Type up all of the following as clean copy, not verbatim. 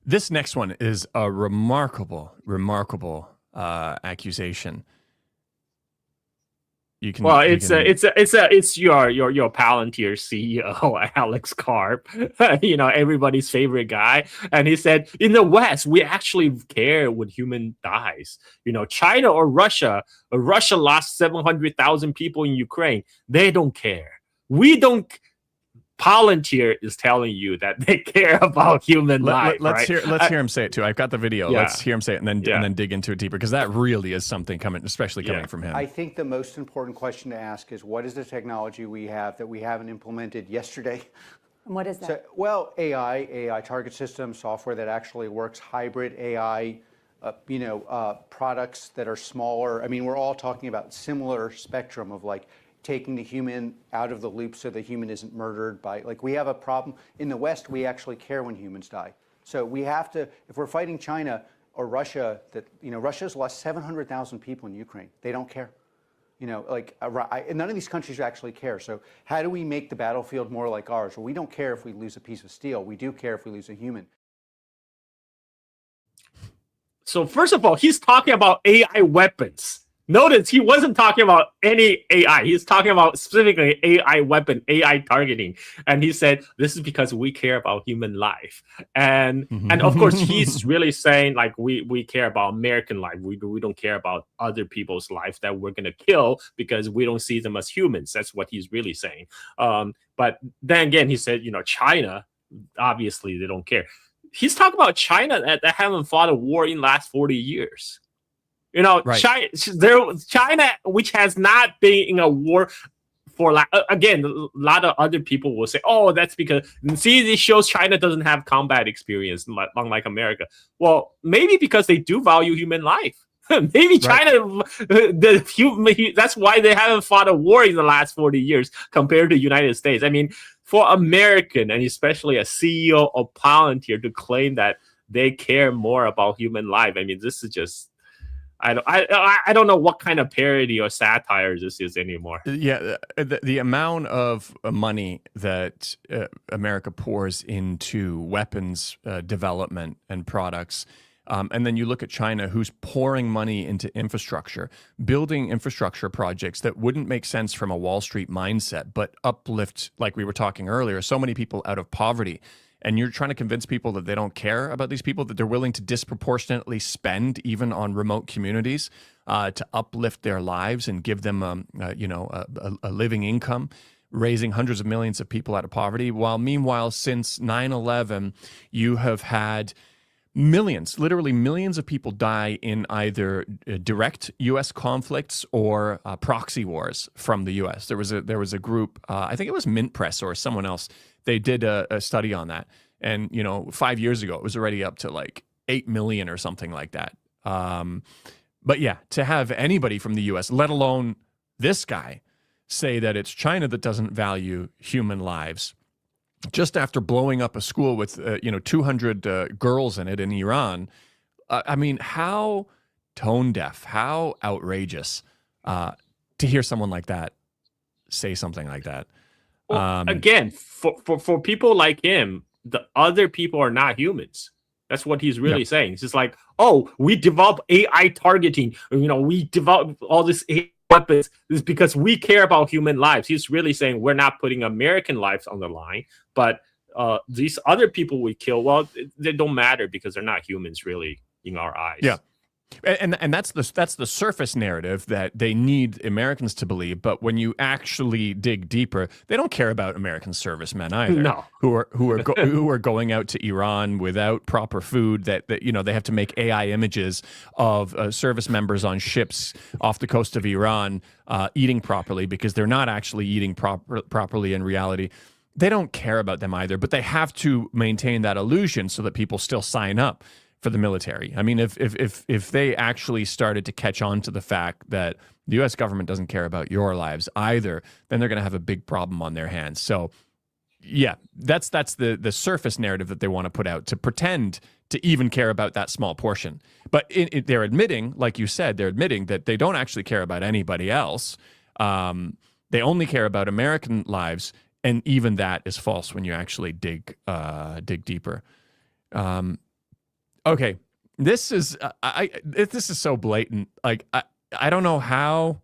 This next one is a remarkable accusation. Well, You can it's your Palantir CEO, Alex Karp, everybody's favorite guy. And he said, in the West, we actually care when human dies. China or Russia lost 700,000 people in Ukraine. They don't care. We don't. Palantir is telling you that they care about human life, right? let's hear him say it too. I've got the video. Yeah, Let's hear him say it and yeah, then dig into it deeper because that really is something coming, especially yeah. coming from him. I think the most important question to ask is what is the technology we have that we haven't implemented yesterday? And what is that? So, well, AI target system, software that actually works, hybrid AI, products that are smaller. I mean, we're all talking about similar spectrum of like taking the human out of the loop so the human isn't murdered by, like, we have a problem. In the West, we actually care when humans die. So we have to, if we're fighting China or Russia, Russia's lost 700,000 people in Ukraine. They don't care. None of these countries actually care. So how do we make the battlefield more like ours? Well, we don't care if we lose a piece of steel. We do care if we lose a human. So first of all, he's talking about AI weapons. Notice he wasn't talking about any AI. He's talking about specifically AI weapon, AI targeting. And he said, this is because we care about human life. And of course, he's really saying like we care about American life. We don't care about other people's life that we're going to kill because we don't see them as humans. That's what he's really saying. But then again, he said, China, obviously they don't care. He's talking about China that haven't fought a war in the last 40 years. Right. China, which has not been in a war for, again, a lot of other people will say, oh, that's because, see, this shows China doesn't have combat experience, unlike America. Well, maybe because they do value human life. Maybe China, that's why they haven't fought a war in the last 40 years compared to the United States. I mean, for American, and especially a CEO of Palantir to claim that they care more about human life, I mean, this is just, I don't know what kind of parody or satire this is anymore. Yeah, the amount of money that America pours into weapons development and products, and then you look at China, who's pouring money into infrastructure, building infrastructure projects that wouldn't make sense from a Wall Street mindset, but uplift, like we were talking earlier, so many people out of poverty. And you're trying to convince people that they don't care about these people, that they're willing to disproportionately spend even on remote communities to uplift their lives and give them, a living income, raising hundreds of millions of people out of poverty. While meanwhile, since 9/11, you have had millions, literally millions of people die in either direct U.S. conflicts or proxy wars from the U.S. There was a group, I think it was Mint Press or someone else. They did a study on that, and 5 years ago it was already up to like 8 million or something like that. But yeah, to have anybody from the U.S., let alone this guy, say that it's China that doesn't value human lives, just after blowing up a school with 200 girls in it in Iran. I mean, how tone deaf, how outrageous to hear someone like that say something like that. Well, again, for people like him, the other people are not humans. That's what he's really saying. It's just like, oh, we develop AI targeting. We develop all this AI weapons. This is because we care about human lives. He's really saying we're not putting American lives on the line, but these other people we kill, well, they don't matter because they're not humans really in our eyes. Yeah. And that's the surface narrative that they need Americans to believe. But when you actually dig deeper, they don't care about American servicemen either. No. who are going out to Iran without proper food. That they have to make AI images of service members on ships off the coast of Iran eating properly because they're not actually eating properly in reality. They don't care about them either, but they have to maintain that illusion so that people still sign up for the military. I mean, if they actually started to catch on to the fact that the U.S. government doesn't care about your lives either, then they're going to have a big problem on their hands. So, yeah, that's the surface narrative that they want to put out, to pretend to even care about that small portion. But they're admitting, like you said, they're admitting that they don't actually care about anybody else. They only care about American lives, and even that is false when you actually dig deeper. Okay, this is this is so blatant. Like I don't know how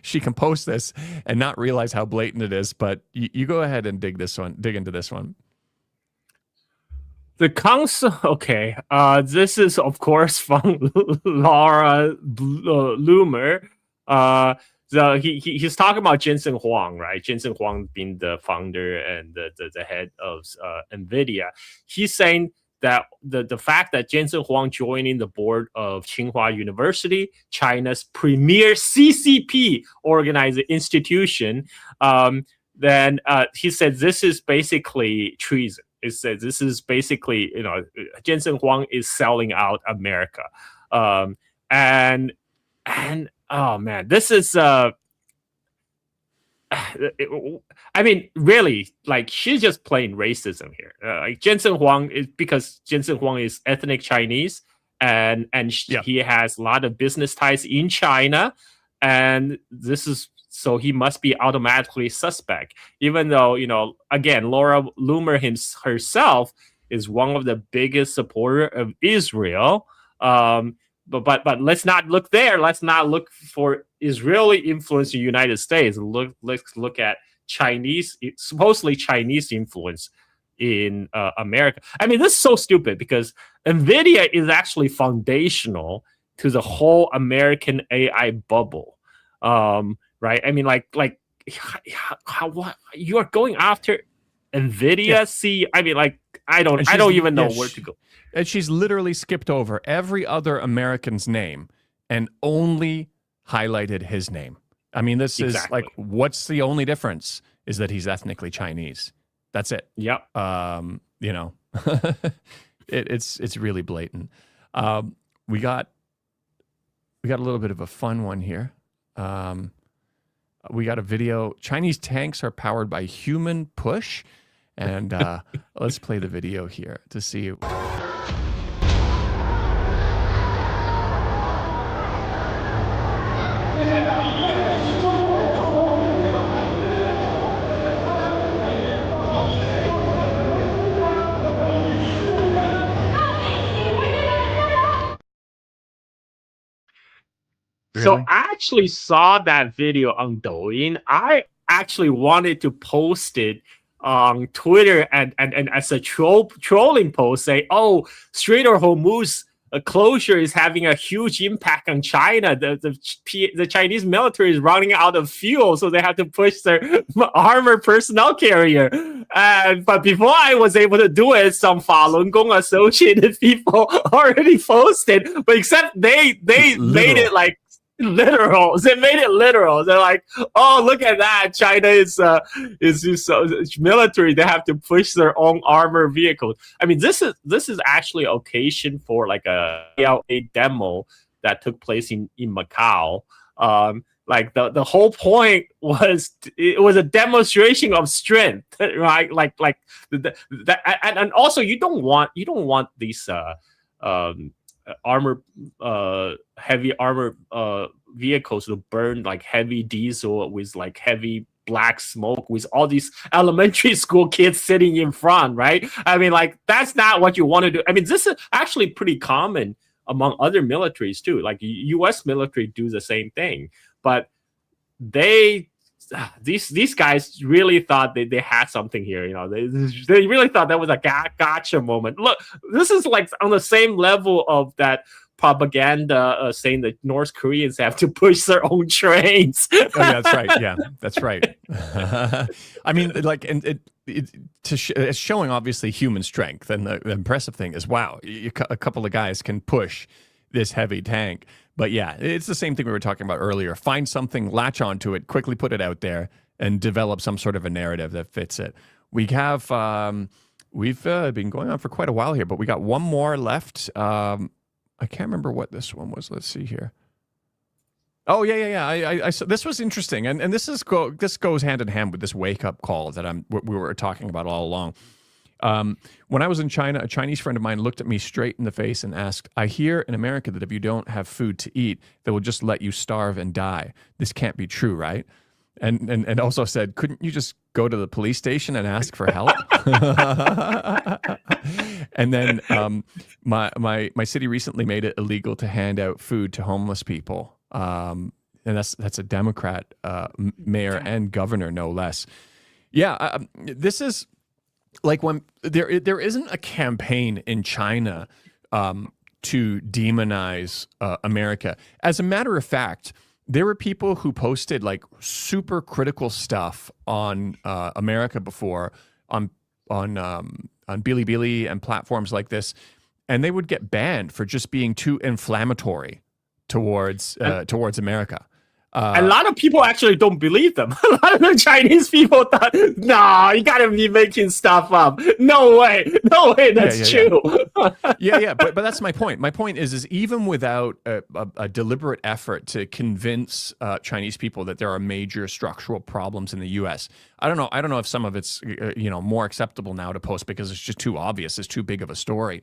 she can post this and not realize how blatant it is. But you go ahead and dig into this one. The council, okay. This is of course from Laura Loomer. He's talking about Jensen Huang, right? Jensen Huang being the founder and the head of Nvidia. He's saying that the fact that Jensen Huang joining the board of Tsinghua University, China's premier CCP organized institution, then he said this is basically treason. It says this is basically, Jensen Huang is selling out America, and oh man, this is I mean, really, like she's just playing racism here. Like Jensen Huang is because Jensen Huang is ethnic Chinese, and he has a lot of business ties in China, and this is. So he must be automatically suspect, even though, again, Laura Loomer herself is one of the biggest supporter of Israel. But let's not look there. Let's not look for Israeli influence in the United States. Let's look at supposedly Chinese influence in America. I mean, this is so stupid because Nvidia is actually foundational to the whole American AI bubble. Right? I mean, like, what you are going after Nvidia? Yeah. See, I mean, like, I don't even know where to go. And she's literally skipped over every other American's name and only highlighted his name. I mean, this is like, what's the only difference? Is that he's ethnically Chinese. That's it. Yep. It's really blatant. We got a little bit of a fun one here. We got a video. Chinese tanks are powered by human push. And let's play the video here to see. Really? So I actually saw that video on Douyin. I actually wanted to post it on Twitter and as a trolling post, say, "Oh, Strait of Hormuz closure is having a huge impact on China. The Chinese military is running out of fuel, so they have to push their armored personnel carrier." But before I was able to do it, some Falun Gong associated people already posted. But except they made it like literal. They made it literal. They're like, "Oh, look at that! China is military. They have to push their own armored vehicles." I mean, this is actually occasion for like a demo that took place in Macau. Like the whole point was it was a demonstration of strength, right? Like and also you don't want these heavy armor vehicles to burn like heavy diesel with like heavy black smoke with all these elementary school kids sitting in front, right? I mean, like that's not what you want to do. I mean, this is actually pretty common among other militaries too. Like U.S. military do the same thing, but these guys really thought they had something here. They really thought that was a gotcha moment. Look, this is like on the same level of that propaganda saying that North Koreans have to push their own trains. Oh, yeah, that's right. Yeah, that's right. I mean, like, and it's showing obviously human strength, and the impressive thing is, wow, a couple of guys can push this heavy tank. But yeah, it's the same thing we were talking about earlier. Find something, latch onto it, quickly put it out there, and develop some sort of a narrative that fits it. We have, we've been going on for quite a while here, but we got one more left. I can't remember what this one was. Let's see here. Oh yeah. I this was interesting, and this goes hand in hand with this wake up call that we were talking about all along. When I was in China, a Chinese friend of mine looked at me straight in the face and asked, "I hear in America that if you don't have food to eat, they will just let you starve and die. This can't be true, right?" And also said, "Couldn't you just go to the police station and ask for help. And then my city recently made it illegal to hand out food to homeless people. And that's a Democrat mayor and governor, no less. Yeah, this is like when there isn't a campaign in China to demonize America. As a matter of fact, there were people who posted like super critical stuff on America before on Bilibili and platforms like this, and they would get banned for just being too inflammatory towards America. A lot of people actually don't believe them. A lot of the Chinese people thought, "No, you gotta be making stuff up. No way, that's true." Yeah. But that's my point. My point is even without a deliberate effort to convince Chinese people that there are major structural problems in the U.S. I don't know if some of it's more acceptable now to post because it's just too obvious. It's too big of a story.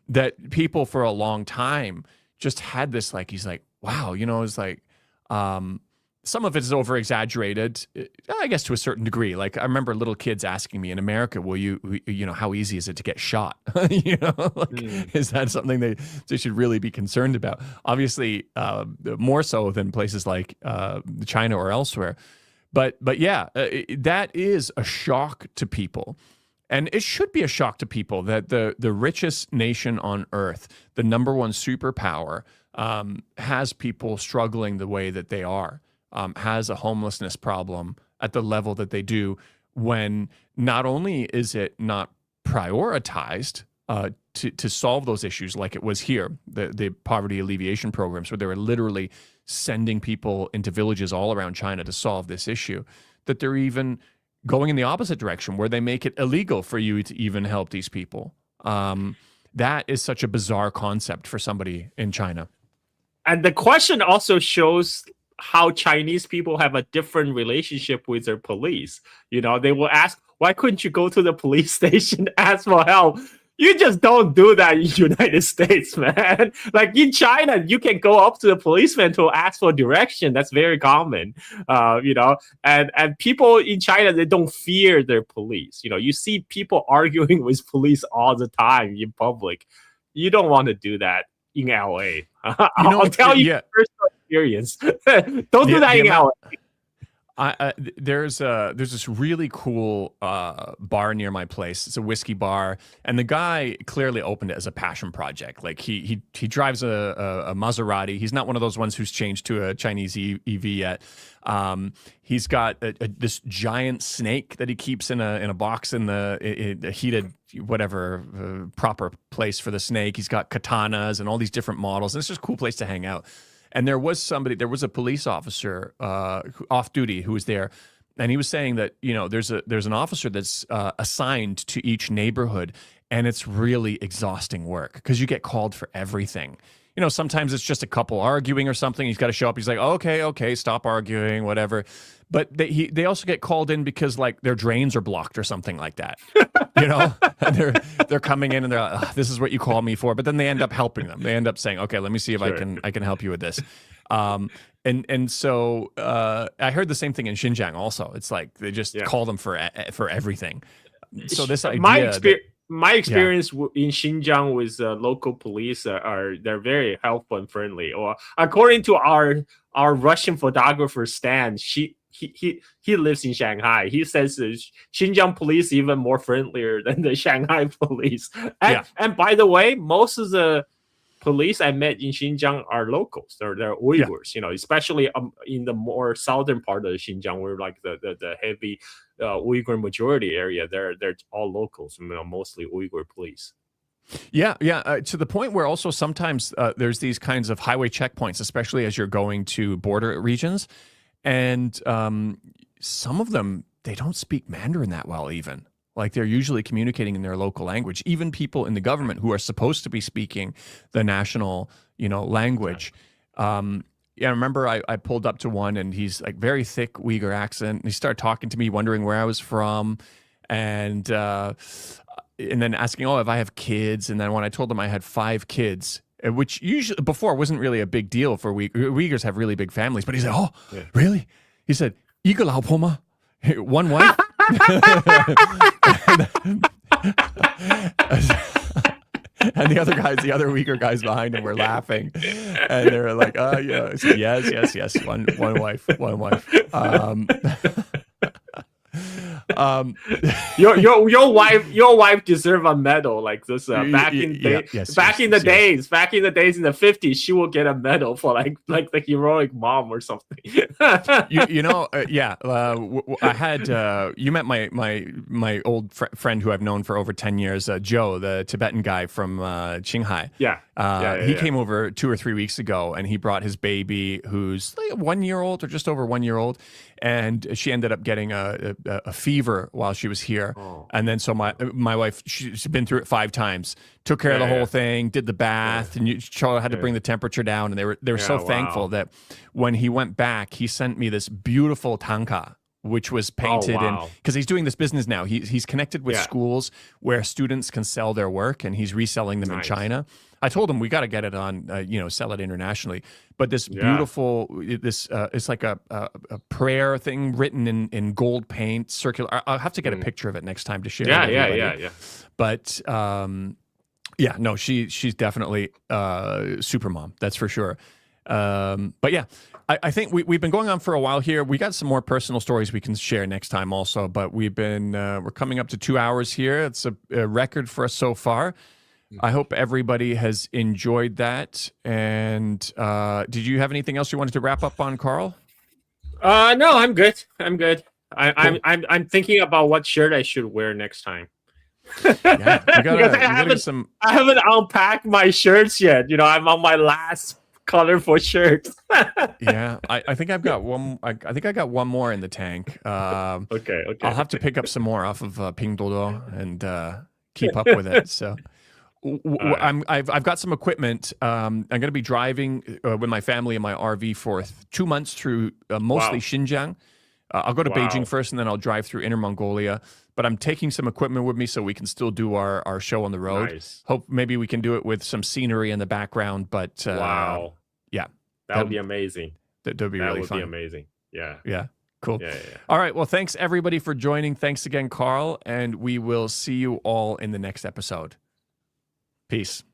That people for a long time just had this like, he's like, wow, it's like. Some of it is over exaggerated, I guess, to a certain degree. Like I remember little kids asking me in America, "Will you how easy is it to get shot?" Is that something they should really be concerned about? Obviously, more so than places like China or elsewhere. But yeah, that is a shock to people. And it should be a shock to people that the richest nation on earth, the number one superpower, has people struggling the way that they are, has a homelessness problem at the level that they do, when not only is it not prioritized to solve those issues like it was here, the poverty alleviation programs, where they were literally sending people into villages all around China to solve this issue, that they're even going in the opposite direction, where they make it illegal for you to even help these people. That is such a bizarre concept for somebody in China. And the question also shows how Chinese people have a different relationship with their police. They will ask, "Why couldn't you go to the police station, ask for help?" You just don't do that in the United States, man. Like in China, you can go up to the policeman to ask for direction. That's very common, and people in China, they don't fear their police. You see people arguing with police all the time in public. You don't want to do that in LA. I'll tell you personal experience. Don't do that in LA. There's this really cool bar near my place. It's a whiskey bar, and the guy clearly opened it as a passion project. Like he drives a Maserati. He's not one of those ones who's changed to a Chinese EV yet. He's got this giant snake that he keeps in a box in a heated whatever proper place for the snake. He's got katanas and all these different models, and it's just a cool place to hang out. And there was a police officer off duty who was there, and he was saying that there's an officer that's assigned to each neighborhood, and it's really exhausting work because you get called for everything. Sometimes it's just a couple arguing or something. He's got to show up. He's like, okay, stop arguing, whatever. But they also get called in because like their drains are blocked or something like that. And they're coming in and they're like, this is what you call me for. But then they end up helping them. They end up saying, okay, let me see if I can help you with this. And so I heard the same thing in Xinjiang also. It's like they just call them for everything. So this idea. My experience in Xinjiang with local police they're very helpful and friendly. Or according to our Russian photographer Stan, he lives in Shanghai. He says Xinjiang police even more friendlier than the Shanghai police. And by the way, most of the police I met in Xinjiang are locals. They're Uyghurs, especially in the more southern part of Xinjiang, where like the heavy Uyghur majority area. They're all locals, mostly Uyghur police. Yeah. To the point where also sometimes there's these kinds of highway checkpoints, especially as you're going to border regions, and some of them, they don't speak Mandarin that well even. Like they're usually communicating in their local language. Even people in the government who are supposed to be speaking the national, language. I remember I pulled up to one, and he's like very thick Uyghur accent. And he started talking to me, wondering where I was from, and then asking, if I have kids. And then when I told him I had 5 kids, which usually before wasn't really a big deal for Uyghurs have really big families, but he said, really? He said, 一个老婆吗? One wife? And the other weaker guys behind him were laughing, and they were like, "Oh, yeah, I said, yes, one wife." Your wife deserve a medal like this. Back in the days in the 50s, she will get a medal for like the heroic mom or something. I had you met my old friend who I've known for over 10 years, Joe, the Tibetan guy from Qinghai. He came over 2 or 3 weeks ago, and he brought his baby, who's like 1 year old or just over 1 year old, and she ended up getting a fever while she was here. And then so my wife, she's been through it 5 times, took care of the whole thing, did the bath, and Charlotte had to bring the temperature down, and they were so thankful that when he went back, he sent me this beautiful tanka, which was painted in, because he's doing this business now. He's connected with schools where students can sell their work, and he's reselling them in China. I told him we got to get it on, sell it internationally. But this beautiful, it's like a prayer thing written in gold paint, circular. I'll have to get a picture of it next time to share. Yeah. But she's definitely super mom. That's for sure. But yeah. I think we've been going on for a while here. We got some more personal stories we can share next time also, but we're coming up to 2 hours here. It's a record for us so far. I hope everybody has enjoyed that. And did you have anything else you wanted to wrap up on, Carl? No, I'm good. Cool. I'm thinking about what shirt I should wear next time. I haven't unpacked my shirts yet. I'm on my last colorful shirt. I think I've got one. I think I got one more in the tank. Okay. I'll have to pick up some more off of Pinduoduo and keep up with it. So I've got some equipment. I'm going to be driving with my family in my RV for 2 months through mostly Xinjiang. I'll go to Beijing first, and then I'll drive through Inner Mongolia. But I'm taking some equipment with me so we can still do our show on the road. Nice. Hope maybe we can do it with some scenery in the background. But that would be amazing. That would be really fun. That would be amazing. Yeah. Cool. Yeah. All right. Well, thanks everybody for joining. Thanks again, Carl. And we will see you all in the next episode. Peace.